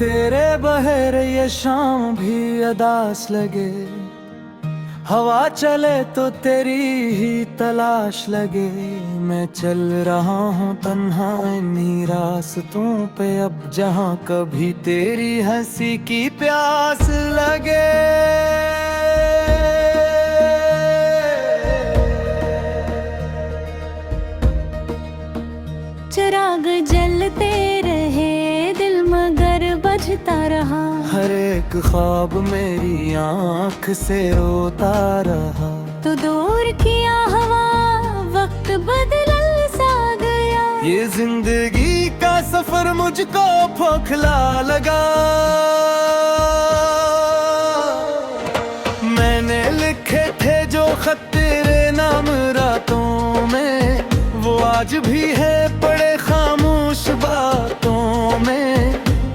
तेरे बहर ये शाम भी अदास लगे, हवा चले तो तेरी ही तलाश लगे। मैं चल रहा हूँ तन्हा इन्हीं रास्तों पे, अब जहाँ कभी तेरी हंसी की प्यास लगे। चिराग जलते रहे दिल मगर बजता रहा, हर एक ख्वाब मेरी आँख से रोता रहा। तो दूर किया हवा वक्त बदल सा गया। ये जिंदगी का सफर मुझको खोखला लगा। मैंने लिखे थे जो खत तेरे नाम रातों में, वो आज भी है पड़े खामोश बातों में।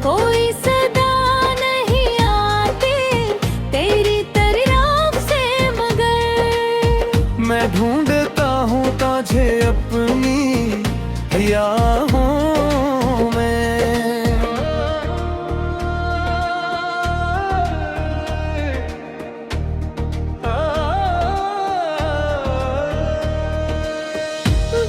कोई सदा नहीं आती तेरी तरफ से मगर मैं ढूंढता हूँ तुझे अपनी यादों में।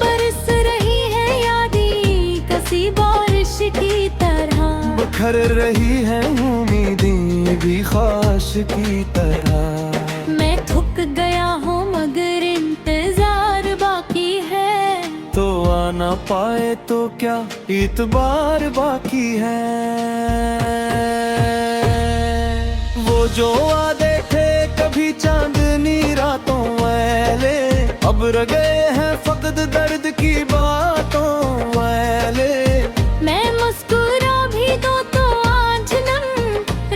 बरस रही है यादें कसी बारिश की तरह, बिखर रही है उम्मीदें भी ख्वाहिश की तरह। मैं थक गया हूँ मगर इंतजार बाकी है। तो आ ना पाए तो क्या इतबार बाकी है। वो जो वादे थे कभी चांदनी रातों वाले, अब रह गए हैं फकद दर्द की बातों वाले। मैं मुस्कुरा भी दो तो आज नम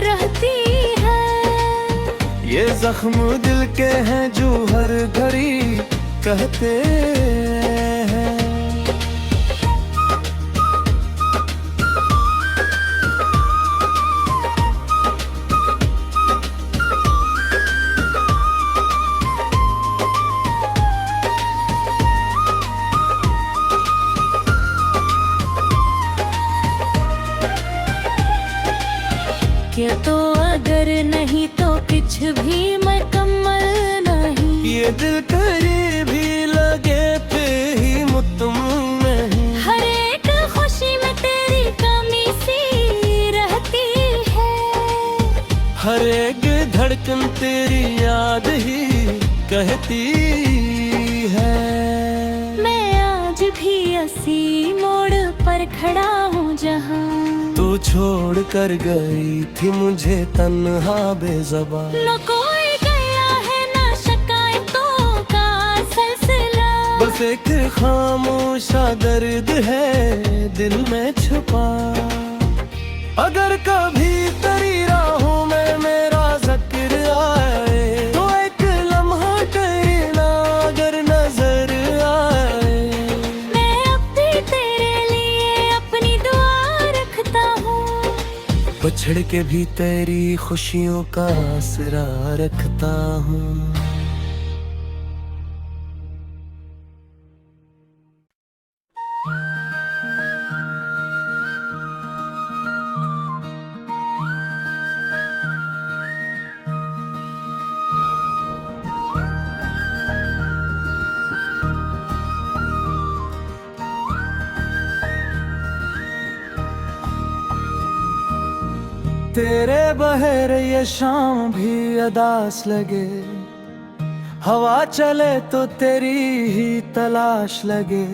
रहती है। ये जख्म दिल के हैं जो हर घड़ी कहते हैं। क्या तो अगर नहीं तो कुछ भी मुकम्मल नहीं। ये दिल करीब भी लगे पे ही मुतमम नहीं। हर एक खुशी में तेरी कमी सी रहती है। हर एक धड़कन तेरी याद ही कहती है। मैं आज भी इसी मोड़ पर खड़ा हूँ जहाँ तू छोड़ कर गई थी मुझे तन्हा बेज़बान। न कोई गया है न शिकायतों का सिलसिला, बस एक खामोशा दर्द है दिल में छुपा। अगर कभी तेरी राहों में मेरा जिक्र आए, तो एक लम्हा कहना अगर नजर आए। मैं अब भी तेरे लिए अपनी दुआ रखता हूँ, पछड़ के भी तेरी खुशियों का आसरा रखता हूँ। तेरे बहर ये शाम भी अदास लगे, हवा चले तो तेरी ही तलाश लगे।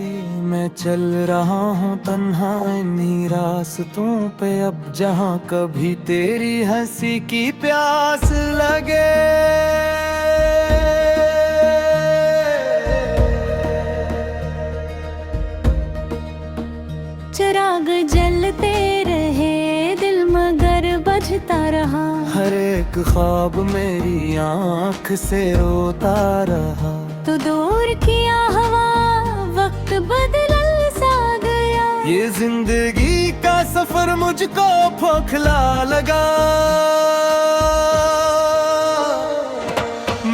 मैं चल रहा हूँ तन्हा इन्हीं रास्तों पे, अब जहाँ कभी तेरी हंसी की प्यास लगे। चिराग जलते रहे दिल मगर बजता रहा। हर एक ख्वाब मेरी आँख से रोता रहा। तो दूर किया हवा वक्त बदल सा गया। ये जिंदगी का सफर मुझको खोखला लगा।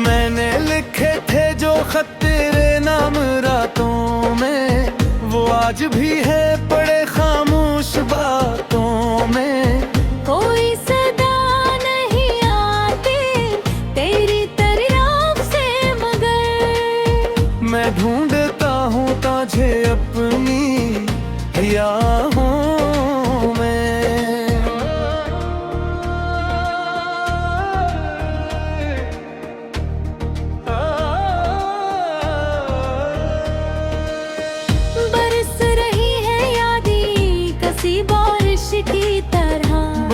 मैंने लिखे थे जो खत तेरे नाम रातों में, वो आज भी है पड़े खामोश बातों में।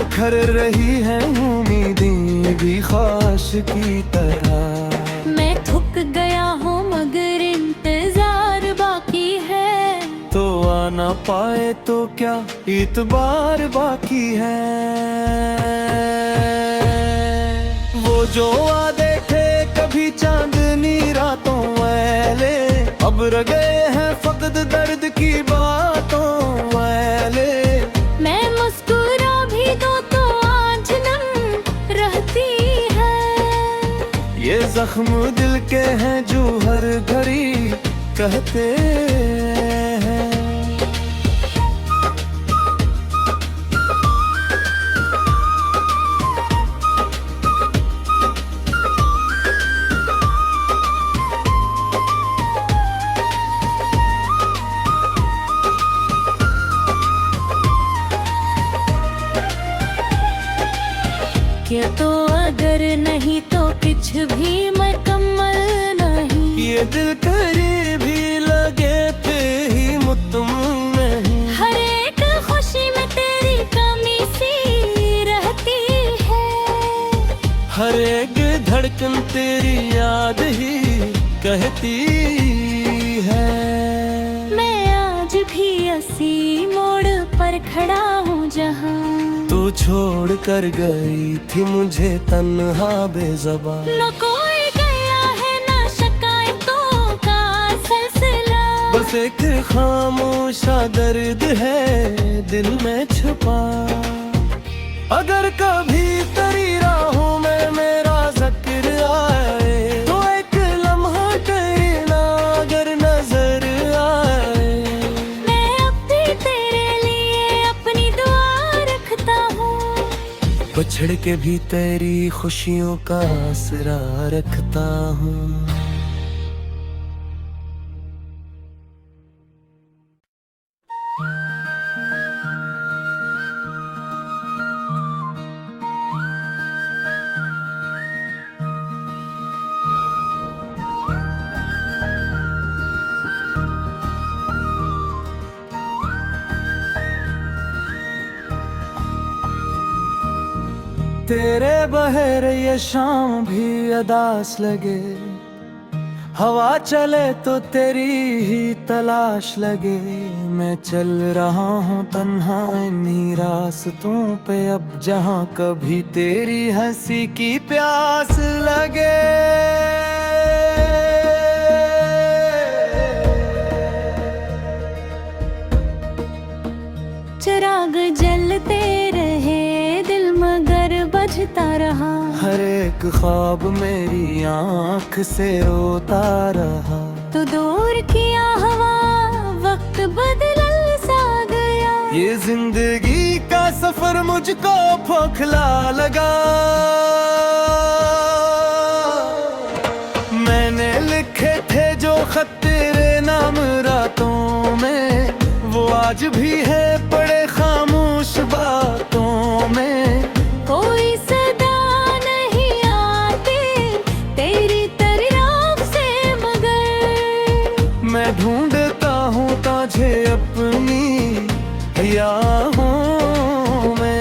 बिखर रही है उम्मीदें भी ख्वाहिश की तरह। मैं थक गया हूँ मगर इंतजार बाकी है। तो आ ना पाए तो क्या इतबार बाकी है। वो जो वादे थे कभी चांदनी रातों वाले, अब रह गए हैं फकत दर्द की बातों वाले। मैं मुस्कुरा भी दो तो आज नम रहती है। ये जख्म दिल के हैं जो हर घड़ी कहते हैं। क्या तो अगर नहीं तो कुछ भी मुकम्मल नहीं। ये दिल करे भी लगे पे ही मुतम नहीं। हर एक खुशी में तेरी कमी सी रहती है। हर एक धड़कन तेरी याद ही कहती है। मैं आज भी इसी मोड़ पर खड़ा हूँ जहाँ तू छोड़ कर गई थी मुझे तन्हा बेज़बान। न कोई गया है न शिकायतों का सिलसिला। बस एक खामोशा दर्द है दिल में छुपा। अगर कभी तेरी राहों में मेरा जिक्र आए तो एक लम्हा तेरी ना अगर नजर आए। मैं अब भी तेरे लिए अपनी दुआ रखता हूँ। बछड़ के भी तेरी खुशियों का आसरा रखता हूँ। तेरे बहर ये शाम भी अदास लगे। हवा चले तो तेरी ही तलाश लगे। मैं चल रहा हूँ तन्हा इन्हीं रास्तों पे अब जहाँ कभी तेरी हंसी की प्यास लगे। चिराग जलते रहे दिल मगर बजता रहा। हर एक ख्वाब मेरी आँख से रोता रहा। तो दूर किया हवा वक्त बदल सा गया। ये जिंदगी का सफर मुझको खोखला लगा। मैंने लिखे थे जो खत तेरे नाम रातों में, वो आज भी है पड़े खामोश बातों में। कोई सदा नहीं आती तेरी तरफ से मगर मैं ढूंढता हूँ तुझे अपनी यादों में।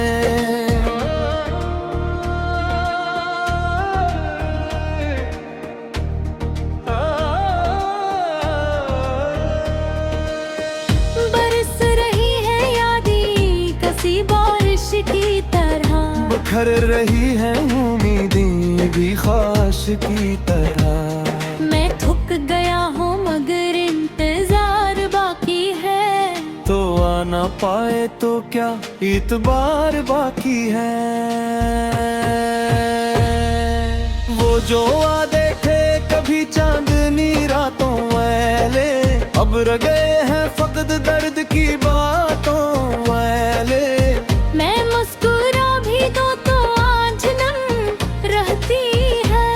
बरस रही है यादें कसी बारिश की तरह। बिखर रही है उम्मीदें भी ख्वाहिश की तरह। मैं थक गया हूँ मगर इंतजार बाकी है। तो आ ना पाए तो क्या इतबार बाकी है। वो जो वादे थे कभी चांदनी रातों वाले, अब रह गए हैं फकत दर्द की बातों वाले। मैं मुस्कुरा भी दो तो आज नम रहती है।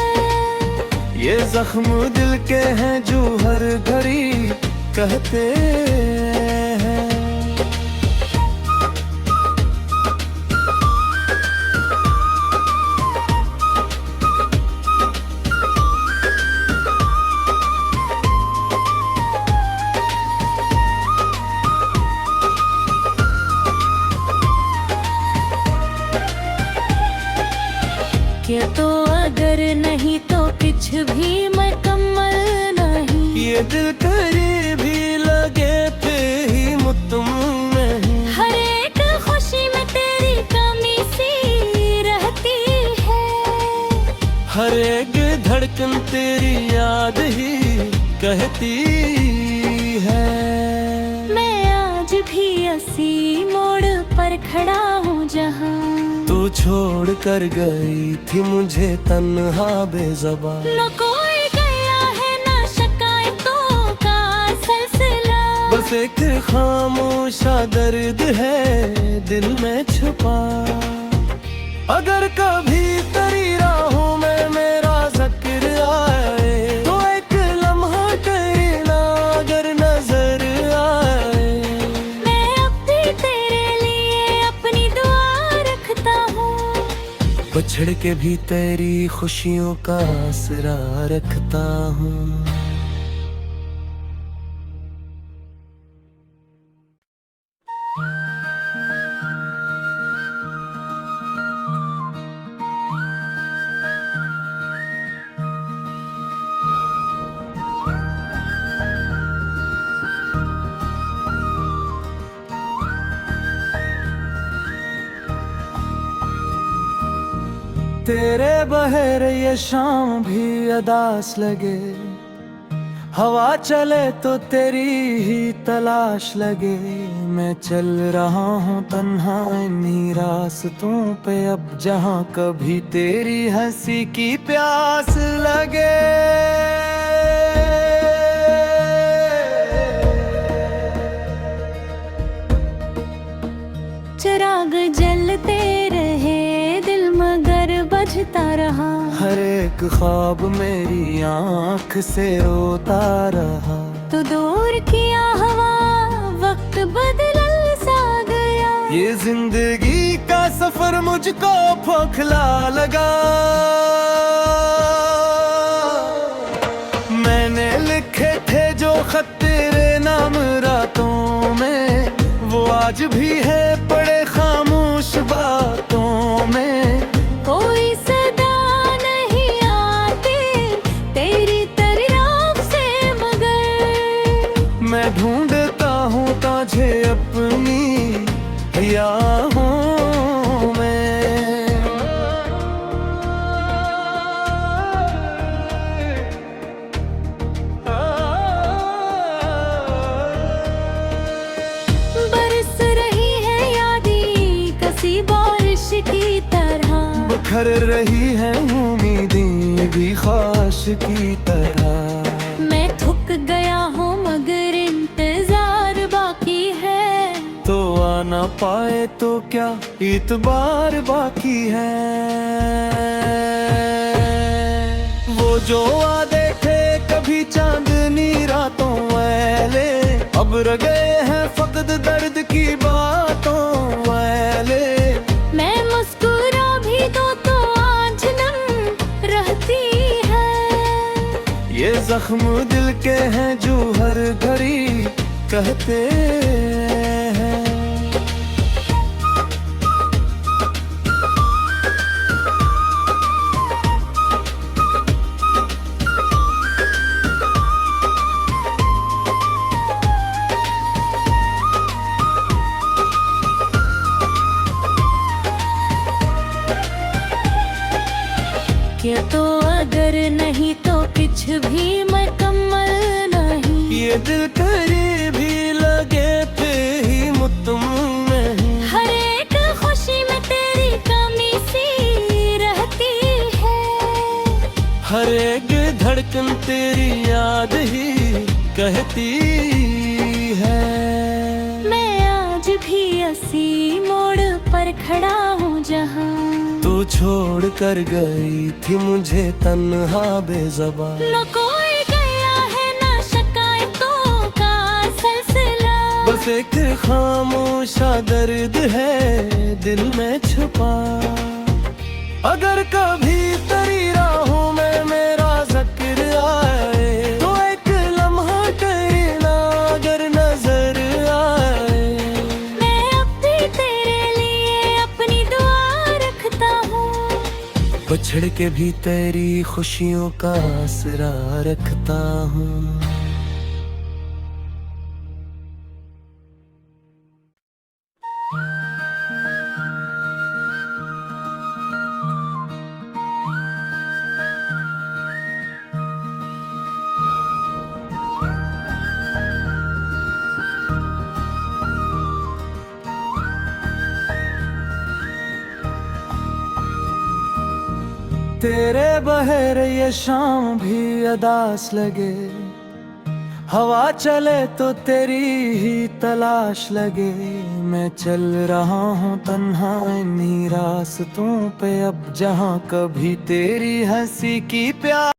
ये जख्म दिल के हैं जो हर घड़ी कहते हैं। भी मुकम्मल नहीं। ये दिल करीब भी लगे फिर ही मुतमईन नहीं। हर एक खुशी में तेरी कमी सी रहती है। हर एक धड़कन तेरी याद ही कहती है। मैं आज भी इसी मोड़ पर खड़ा हूँ जहाँ तू छोड़ कर गई थी मुझे तन्हा बेज़बान। न कोई गया है ना शिकायतों का सिलसिला। बस एक खामोशा दर्द है दिल में छुपा। अगर कभी तेरी राहों में मेरा जिक्र आए तो एक लम्हा कहना अगर नजर आए। मैं अब भी तेरे लिए अपनी दुआ रखता हूँ। बछड़ के भी तेरी खुशियों का आसरा रखता हूँ। तेरे बहर ये शाम भी अदास लगे। हवा चले तो तेरी ही तलाश लगे। मैं चल रहा हूँ तन्हा इन्हीं रास्तों पे अब जहाँ कभी तेरी हंसी की प्यास लगे। चिराग जलते रहे दिल मगर बजता रहा। हर एक ख्वाब मेरी आँख से रोता रहा। तो दूर किया हवा वक्त बदल सा गया। ये जिंदगी का सफर मुझको खोखला लगा। मैंने लिखे थे जो खत तेरे नाम रातों में वो आज भी है पड़े खामोश बातों में। कोई सदा नहीं आती तेरी तरफ से मगर मैं ढूंढता हूँ तुझे अपनी यादों में। बरस रही है यादें कसी बारिश की तरह। बिखर रही है उम्मीदें भी ख्वाहिश की तरह। मैं थक गया हूँ मगर इंतजार बाकी है। तो आ ना पाए तो क्या इतबार बाकी है। वो जो वादे थे कभी चांदनी रातों वाले अब रह गए हैं फकत दर्द की बातों वाले। मैं मुस्कुरा भी तो आज नम रहती है। ये जख्म दिल के हैं जो हर घड़ी कहते हैं। क्या तो अगर नहीं तो कुछ भी मुकम्मल नहीं। ये दिल करीब भी लगे फिर ही मुतमईन नहीं। हर एक खुशी में तेरी कमी सी रहती है। हर एक धड़कन तेरी याद ही कहती है। मैं आज भी इसी मोड़ पर खड़ा हूँ जहाँ तू छोड़ कर गई थी मुझे तन्हा बेज़बान। न कोई गया है ना शिकायतों का सिलसिला। बस एक खामोशा दर्द है दिल में छुपा। अगर कभी तेरी राहों में मेरा जिक्र आए तो एक लम्हा कहना अगर नजर आए। मैं अब भी तेरे लिए अपनी दुआ रखता हूँ। पछड़ के भी तेरी खुशियों का आसरा रखता हूँ। तेरे बहर ये शाम भी अदास लगे, हवा चले तो तेरी ही तलाश लगे। मैं चल रहा हूँ तन्हा इन्हीं रास्तों पे अब, जहाँ कभी तेरी हंसी की प्यास